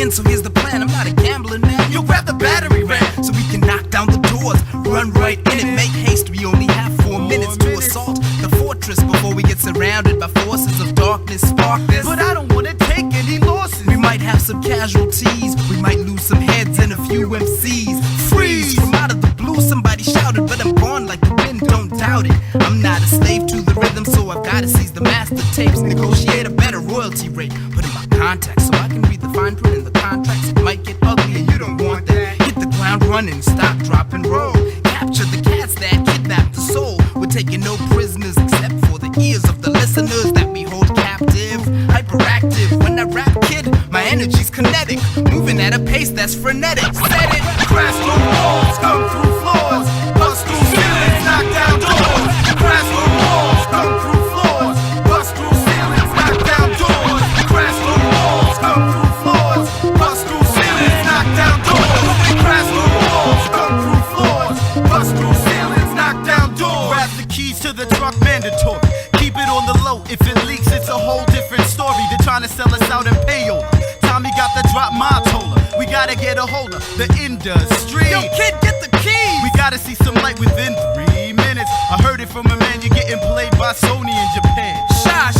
So here's the plan, I'm not a gambling man. You'll grab the battery ram so we can knock down the doors, run right in it, make haste. We only have 4 minutes to assault the fortress before we get surrounded by forces of darkness. Spark this, but I don't wanna take any losses. We might have some casualties, we might lose some heads and a few MCs. Freeze! From out of the blue somebody shouted, but I'm gone like the wind, don't doubt it. I'm not a slave to the rhythm, so I've gotta seize the master tapes, negotiate a better royalty rate, put in my contacts so I can read the fine print in the contracts. It might get ugly and you don't want that. Hit the ground running, stop, drop and roll. Capture the cats that kidnap the soul. We're taking no prisoners except for the ears of the listeners that we hold captive. Hyperactive, when I rap, kid, my energy's kinetic, moving at a pace that's frenetic. Set it, crash through walls, come through floors, bust through ceilings, knock down doors. Crash through walls, come through floors, bust through ceilings, knock down doors. Crash through walls, come through floors, bust through ceilings, knock down doors. Crash through walls, come through floors, bust through ceilings, knock down doors. Grab the keys to the truck, mandatory. Keep it on the low. If it leaks, it's a whole different story. They're trying to sell us out and pay over. Tommy got the drop, my told her. We gotta get a hold of the industry. Yo, kid, get the keys. We gotta see some light within 3 minutes. I heard it from a man, you're getting played by Sony in Japan.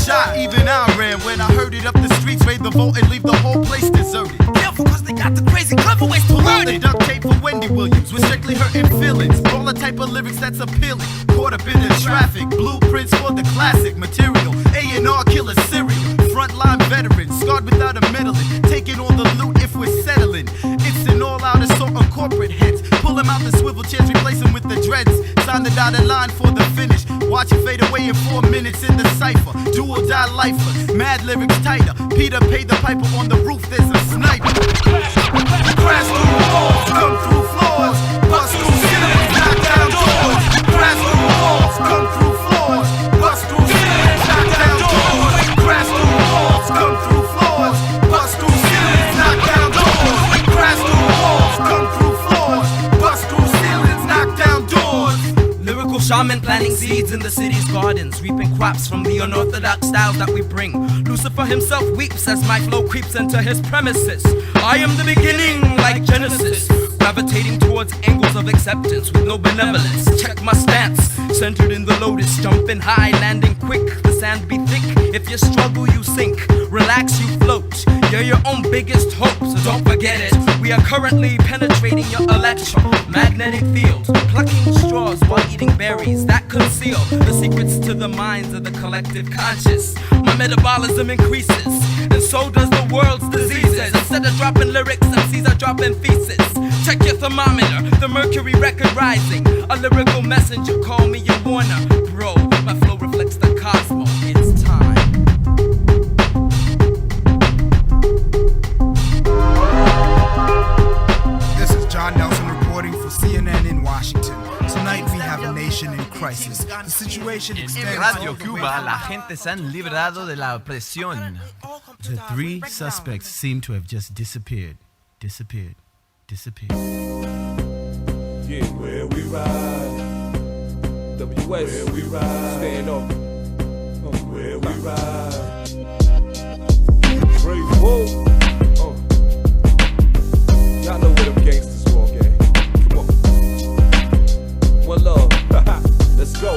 Shot, even I ran when I heard it up the streets. Raid the vault and leave the whole place deserted. Careful, cause they got the crazy clever ways to learn it. They duct tape for Wendy Williams with strictly hurting feelings. All the type of lyrics that's appealing. Caught up in the traffic, blueprints for the classic material. A&R killer serial. Frontline veterans, scarred without a meddling. Taking all the loot if we're settling. It's an all-out assault on corporate heads. Pull them out the swivel chairs, replace them with the dreads. Sign the dotted line for the finish. Watch it fade away in 4 minutes in the cypher. Do or die lifer, mad lyrics tighter. Peter paid the piper on the roof, there's a sniper. Crash through walls, come through floors, bust through ceilings, knock down doors. Crash through walls, come through floors, bust through ceilings, knock down doors. Crash through walls, come through floors, bust through ceilings, knock down doors. Crash through walls, come through floors, bust through ceilings, knock down doors. Lyrical shaman planting seeds in the city's gardens, reaping crops from the unorthodox styles that we bring. Lucifer himself weeps as my flow creeps into his premises. I am the beginning like Genesis, gravitating towards angles of acceptance with no benevolence. Check my stance, centered in the lotus, jumping high, landing quick. The sand be thick, if you struggle you sink. Relax, you float, you're your own biggest hope, so don't forget it. We are currently penetrating your electromagnetic field, plucking straws while eating berries that conceal the secrets to the minds of the collective conscious. My metabolism increases, and so does the world's diseases. Instead of dropping lyrics, MCs are dropping feces. Check your thermometer, the mercury record rising. A lyrical messenger, call me your warner. Bro, my flow reflects the cosmos, it's time. This is John Nelson reporting for CNN in Washington. Tonight we have a nation in crisis. The situation extends. En Radio Cuba, la gente se han librado de la opresión. The 3 suspects seem to have just disappeared. Disappeared. Yeah, where we ride. WS, where we ride. Stand up. Where we ride. Brave whoa. Y'all know where them gangsters walk at. Come on. One love. Let's go.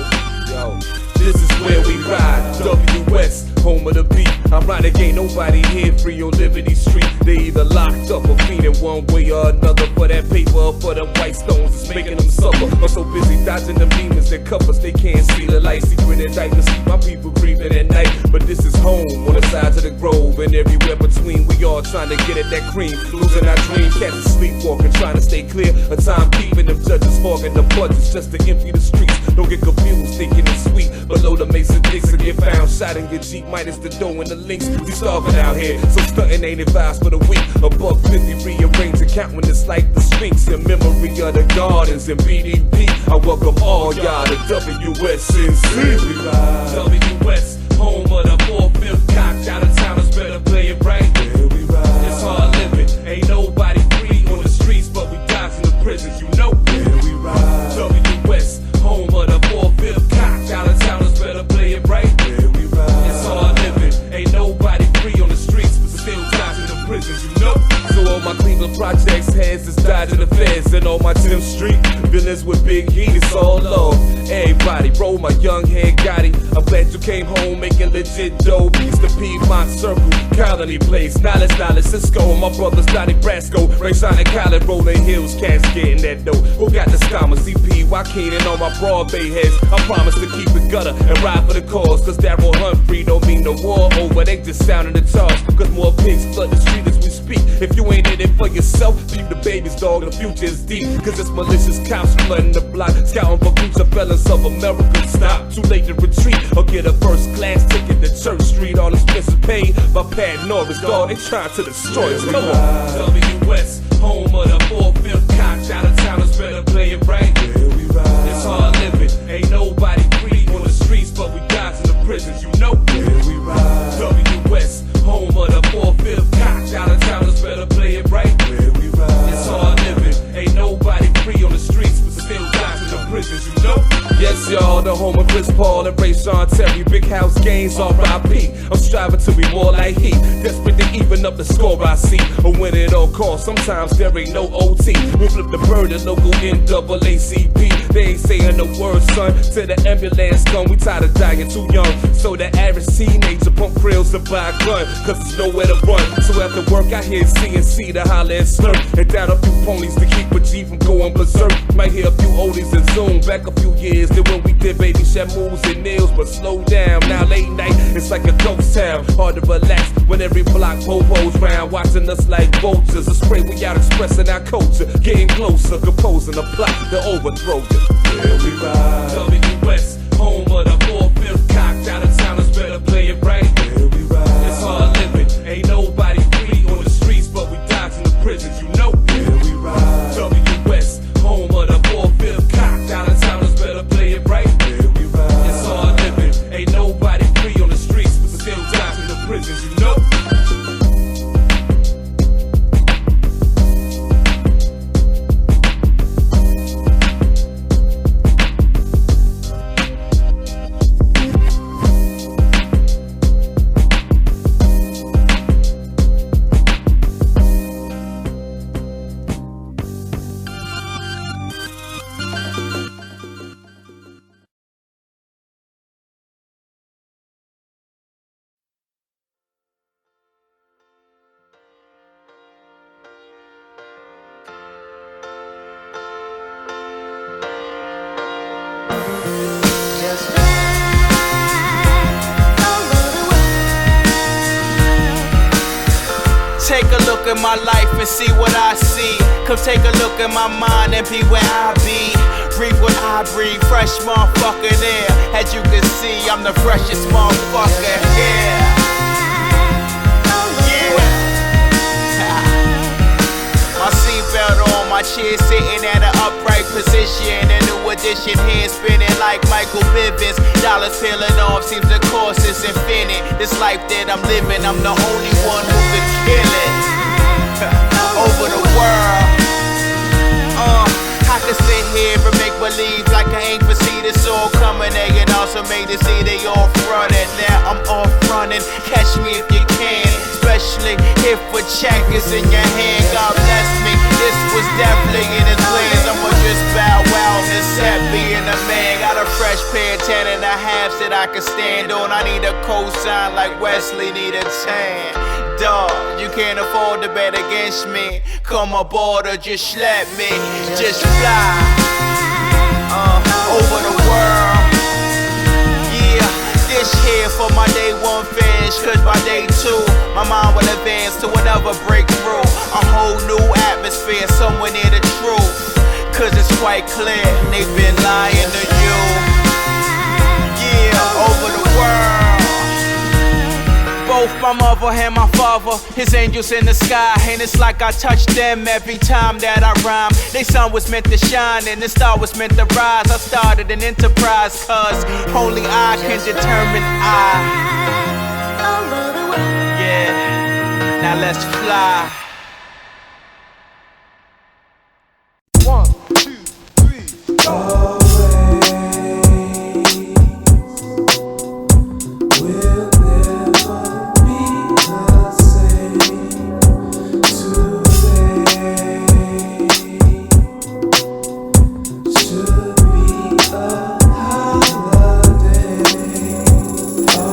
Yo. This is where we ride. WS, home of the beat. Ironic, ain't nobody here free on Liberty Street. They either locked up or feeding one way or another for that paper or for them white stones. It's making them suffer. I'm so busy dodging them demons that cuff us. They can't see the light. Secret indictments keep my people grieving at night. But this is home on the sides of the grove, and everywhere between we all trying to get at that cream. Losing our dream, cats are sleepwalking, trying to stay clear. A time keeping them judges fogging the budgets just to empty the streets. Don't get confused, thinking it's sweet. Below the Mason Dixon, get found shot in your Jeep, minus the dough and the links. We starving out here, so stunting ain't advised for the weak. Above 50, rearrange and counting this like the Sphinx. In memory of the gardens and BDP, I welcome all y'all to WSNC. WS, home of the 4/5 cocked out of towners, better play it right. Where we ride. It's hard living, ain't nobody free on the streets, but we die in the prisons, you know. Where we ride. WS, home of the 4/5 cocked out of towners, better play it right. Where we ride. It's hard living, ain't nobody free on the streets, but still die in the prisons, you know. So all my Cleveland projects heads is died in the feds, and all my Tim Street villains with big heat, it's all love. Everybody roll my young head Gotti. I'm glad you came home making legit dough. Peace to Piedmont Circle, Colony Place, Knowledge, Cisco, and my brothers Donnie Brasco, Ray Sonic College, Rolling Hills, cats getting that dough. Who got the scammers, CP, Joaquin, and all my Broadway heads? I promise to keep it gutter and ride for the cause, cause Darryl Humphrey don't mean the war over, they just sounding the charge, cause more pigs flood the street as we speak. If you ain't in it for yourself, keep the babies, dog, the future is deep, cause it's malicious cops flooding the block, scouting for future felons of America. Stop, too late to retreat, or get a first class ticket to Church Street. All expenses paid by Pat Norris, dog, they trying to destroy us. Come on. WS, home of the 4/5 cocked out of towners, better play it right. Where we ride. It's hard living, ain't nobody free on the streets, but we die in the prisons, you know. Where we ride. WS, home of the 4/5 cocked out of towners, better play it right. Where we ride. It's hard living, ain't nobody free on the streets, but still die in the prisons, you know. Yes, y'all, the home of Chris Paul and Ray Sean Terry. Big house games, R.I.P. I'm striving to be more like he. Desperate to even up the score I see. Or win it all costs, sometimes there ain't no OT. We flip the bird, the local NAACP. They ain't saying a word, son, till the ambulance come. We tired of dying too young, so the average teenager pump krills to buy a gun, cause there's nowhere to run. So after work I hear CNC to holler and slurp, and down a few ponies to keep a G from going berserk. Might hear a few oldies and zoom back a few years than when we did baby shed moves and nails, but slow down. Now late night, it's like a ghost town. Hard to relax when every block popos round, watching us like vultures. A spray we out expressing our culture, getting closer, composing a plot to overthrow you. Where we ride. WS, home of the 4/5 cocked out of towners, better play it right. Where we ride. It's hard living, ain't nobody free on the streets, but we die in the prisons, you know. Where we ride. WS, home of the 4/5 cocked out of towners, better play it right. Where we ride. It's hard living, ain't nobody free on the streets, but still die in the prisons, you know. Take a look at my life and see what I see. Come take a look at my mind and be where I be. Breathe what I breathe, fresh motherfucking air. As you can see, I'm the freshest motherfucker here. My seatbelt on, my chair sitting at an upright position. A new edition here spinning like Michael Bivins. Dollars peeling off, seems the course is infinite. This life that I'm living, I'm the only one who can kill it. Over the world. I can sit here and make believe like I ain't foresee this all coming. They and also made to see they all fronted. Now I'm off running, catch me if you can. Especially if a check is in your hand. God bless me, this was definitely in his plans. I'ma just bow wow and accept being a man. Got a fresh pair of 10.5s that I can stand on. I need a cosign like Wesley need a tan. Dog, you can't afford to bet against me. Come aboard or just let me just fly over the world. Yeah, this here for my day one fish, cause by day two my mind will advance to another breakthrough. A whole new atmosphere, somewhere near the truth. Cause it's quite clear they've been lying to you. Yeah, over the world. Both my mother and my father, his angels in the sky. And it's like I touch them every time that I rhyme. They sun was meant to shine and the star was meant to rise. I started an enterprise, cause only I can determine Yeah, now let's fly. 1, 2, 3,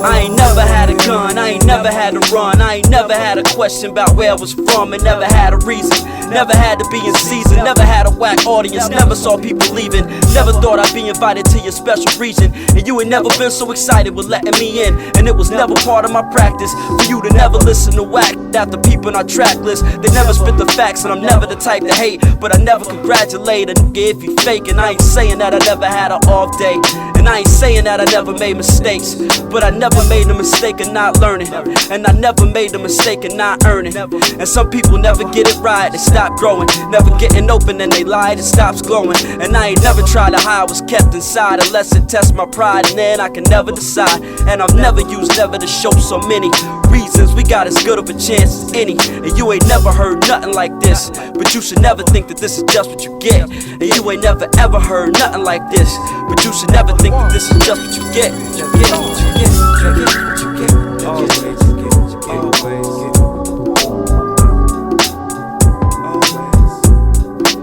I ain't never had a gun, I ain't never had to run, I ain't never had a question about where I was from, and never had a reason, never had to be in season, never had a whack audience, never saw people leaving, never thought I'd be invited to your special region, and you ain't never been so excited with letting me in, and it was never part of my practice for you to never listen to whack after people on our track list. They never spit the facts, and I'm never the type to hate, but I never congratulate a nigga if he fake, and I ain't saying that I never had an off day, and I ain't saying that I never made mistakes, but I never made the mistake of not learning, and I never made the mistake of not earning. And some people never get it right, they stop growing, never getting open and they lie, it stops glowing. And I ain't never tried to hide what's kept inside unless it tests my pride, and then I can never decide. And I've never used never to show so many reasons we got as good of a chance as any. And you ain't never heard nothing like this, but you should never think that this is just what you get. And you ain't never ever heard nothing like this, but you should never think that this is just what you get.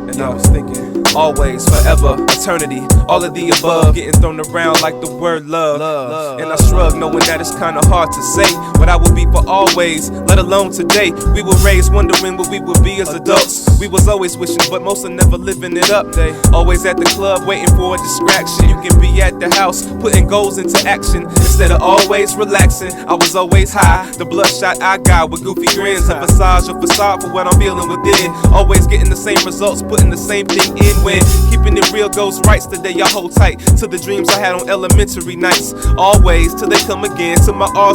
And I was thinking, always, forever, eternity, all of the above, getting thrown around like the word love. And I shrug, knowing that it's kinda hard to say what I will be for always, let alone today. We were raised wondering what we would be as adults. We was always wishing, but most are never living it up. They always at the club waiting for a distraction. You can be at the house putting goals into action instead of always relaxing. I was always high, the bloodshot I got with goofy grins, a visage or facade for what I'm feeling within. Always getting the same results, putting the same thing in. When keeping it real goes rights, today I hold tight to the dreams I had on elementary nights. Always till they come again, till my arms